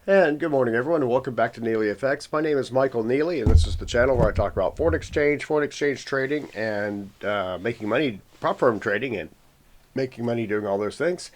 And good morning, everyone, and welcome back to NeelyFX. My name is Michael Neely, and this is the channel where I talk about foreign exchange trading, and making money, prop firm trading, and making money doing all those things.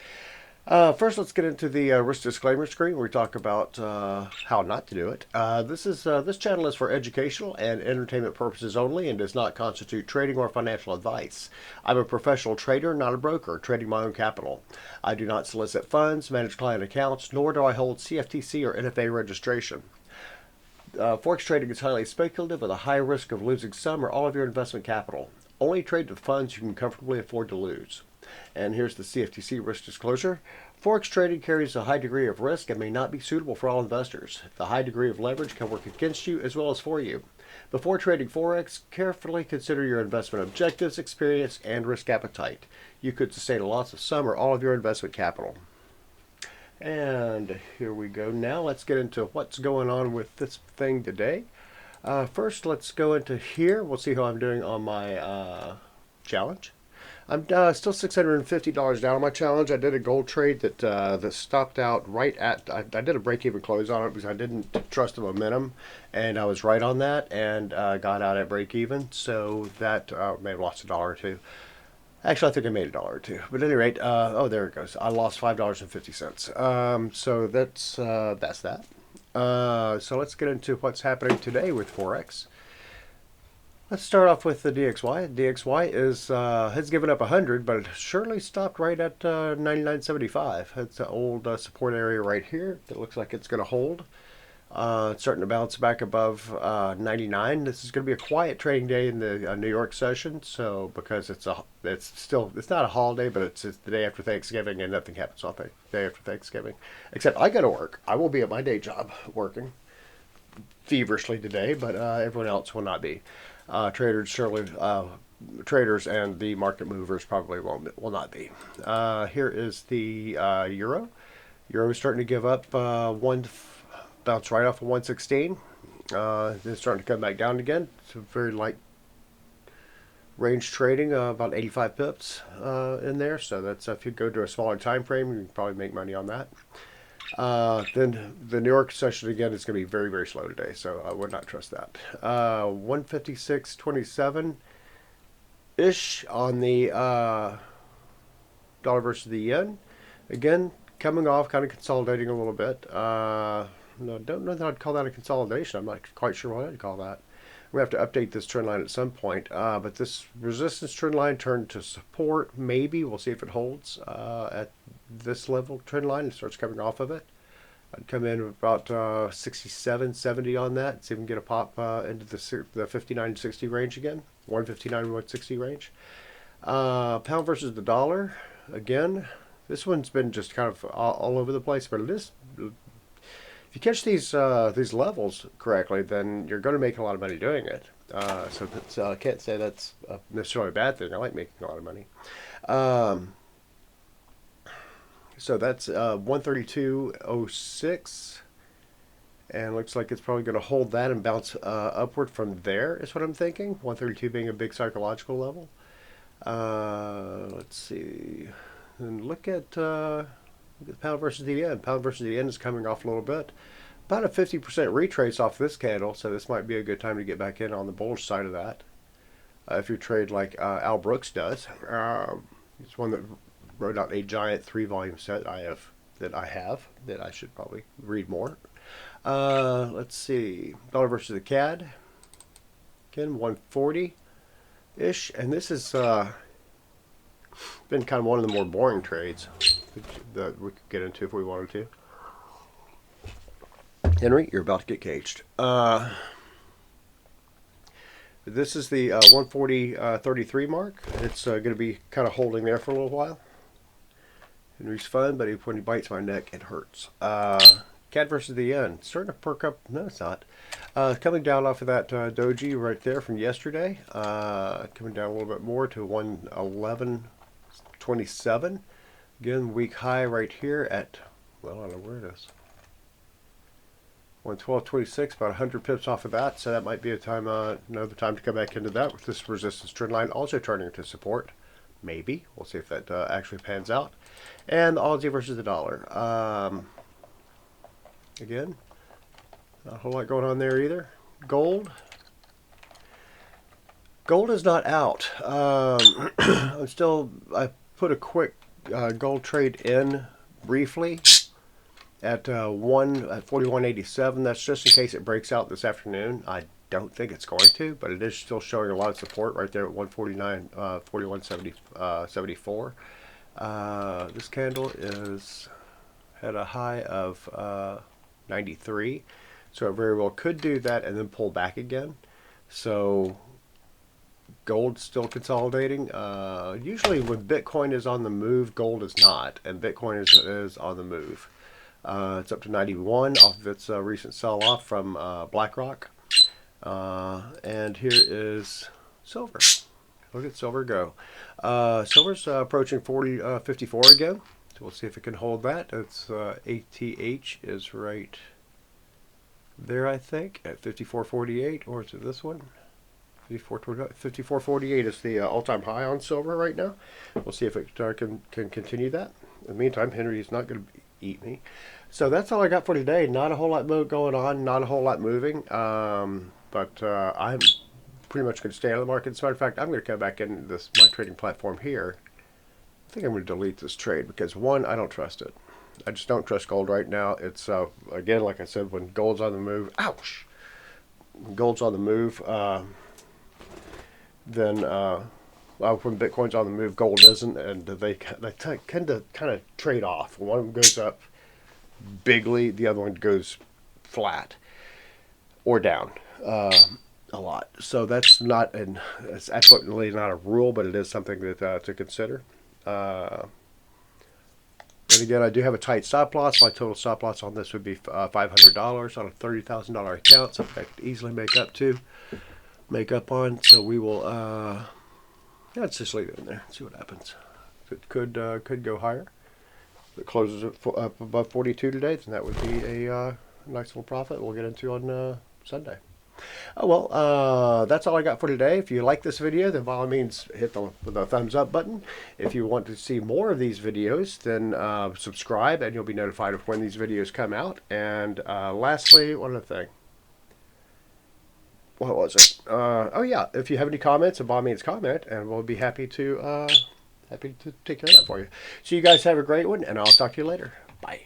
First, let's get into the risk disclaimer screen where we talk about how not to do it. This channel is for educational and entertainment purposes only and does not constitute trading or financial advice. I'm a professional trader, not a broker, trading my own capital. I do not solicit funds, manage client accounts, nor do I hold CFTC or NFA registration. Forex trading is highly speculative with a high risk of losing some or all of your investment capital. Only trade with funds you can comfortably afford to lose. And here's the CFTC risk disclosure. Forex trading carries a high degree of risk and may not be suitable for all investors. The high degree of leverage can work against you as well as for you. Before trading Forex, carefully consider your investment objectives, experience, and risk appetite. You could sustain a loss of some or all of your investment capital. And here we go. Now let's get into what's going on with this thing today. First, let's go into here. We'll see how I'm doing on my challenge. I'm still $650 down on my challenge. I did a gold trade that stopped out right at. I did a break-even close on it because I didn't trust the momentum, and I was right on that, and got out at break-even. So that may have lost $1 or $2. Actually, I think I made $1 or $2. But at any rate, oh, there it goes. I lost $5.50. So that's that. So let's get into what's happening today with Forex. Let's start off with the DXY. DXY has given up 100, but it surely stopped right at 99.75. It's an old support area right here that looks like it's going to hold. It's starting to bounce back above 99. This is going to be a quiet trading day in the New York session. So because it's not a holiday, but it's the day after Thanksgiving, and nothing happens on the day after Thanksgiving, except I got to work. I will be at my day job working feverishly today, but everyone else will not be. Traders and the market movers probably will not be. Here is the euro. Euro is starting to give up bounce right off of 116. Then starting to come back down again. It's a very light range trading, about 85 pips in there. So that's if you go to a smaller time frame, you can probably make money on that. Then the New York session again is going to be very, very slow today, so I would not trust that. 156.27 ish on the dollar versus the yen. Again, coming off, kind of consolidating a little bit. No, don't know that I'd call that a consolidation. I'm not quite sure what I'd call that. We have to update this trend line at some point. But this resistance trend line turned to support. Maybe we'll see if it holds at this level trend line and starts coming off of it. I'd come in about 67, 70 on that. See if we can get a pop into the 59.60 range again. 159, 160 range. Pound versus the dollar. Again, this one's been just kind of all over the place, but it is. If you catch these levels correctly, then you're going to make a lot of money doing it. So I can't say that's necessarily a bad thing. I like making a lot of money. So that's 132.06, and looks like it's probably going to hold that and bounce upward from there. Is what I'm thinking. 132 being a big psychological level. Let's see, and look at the pound versus the yen. Pound versus the yen is coming off a little bit. About a 50% retrace off this candle, so this might be a good time to get back in on the bullish side of that. If you trade like Al Brooks does, he's one that wrote out a giant 3-volume set that I should probably read more. Let's see, dollar versus the CAD. Again, 140-ish, and this has been kind of one of the more boring trades that we could get into if we wanted to. Henry, you're about to get caged. This is the 140.33 mark. It's going to be kind of holding there for a little while. Henry's fun, but when he bites my neck, it hurts. CAD versus the yen. Starting to perk up. No, it's not. Coming down off of that doji right there from yesterday. Coming down a little bit more to 111.27. Again, week high right here at, well, I don't know where it is. 112.26, about 100 pips off of that. So that might be another time to come back into that with this resistance trend line also turning to support. Maybe. We'll see if that actually pans out. And the Aussie versus the dollar. Again, not a whole lot going on there either. Gold. Gold is not out. I put a quick gold trade in briefly at 41.87. That's just in case it breaks out this afternoon. I don't think it's going to, but it is still showing a lot of support right there at 149, 41.74. This candle is had a high of 93, so it very well could do that and then pull back again. So gold's still consolidating. Usually when Bitcoin is on the move, gold is not, and Bitcoin is on the move. It's up to 91 off of its recent sell-off from BlackRock. And here is silver. Look at silver go. Silver's approaching 54 again. So we'll see if it can hold that. It's ATH is right there, I think, at 54.48, or is it this one? 54.48 is the all-time high on silver right now. We'll see if it can continue that. In the meantime, Henry's not going to eat me. So that's all I got for today. Not a whole lot going on, not a whole lot moving. But I'm pretty much going to stay out of the market. As a matter of fact, I'm going to come back in my trading platform here. I think I'm going to delete this trade because, one, I don't trust it. I just don't trust gold right now. It's, again, like I said, when gold's on the move, ouch! When gold's on the move, then when Bitcoin's on the move, gold isn't, and they tend to kind of trade off. One of them goes up bigly, the other one goes flat or down a lot. So that's it's absolutely not a rule, but it is something that to consider. And again, I do have a tight stop loss. My total stop loss on this would be $500 on a $30,000 account, something I could easily make up on. So we will let's just leave it in there, see what happens. It could go higher. If it closes up above 42 today, then that would be a nice little profit we'll get into on Sunday. Oh well, that's all I got for today. If you like this video, then by all means hit the thumbs up button. If you want to see more of these videos, then subscribe and you'll be notified of when these videos come out. And lastly, one other thing. What was it? Oh yeah, if you have any comments, by all means comment, and we'll be happy to take care of that for you. So you guys have a great one, and I'll talk to you later. Bye.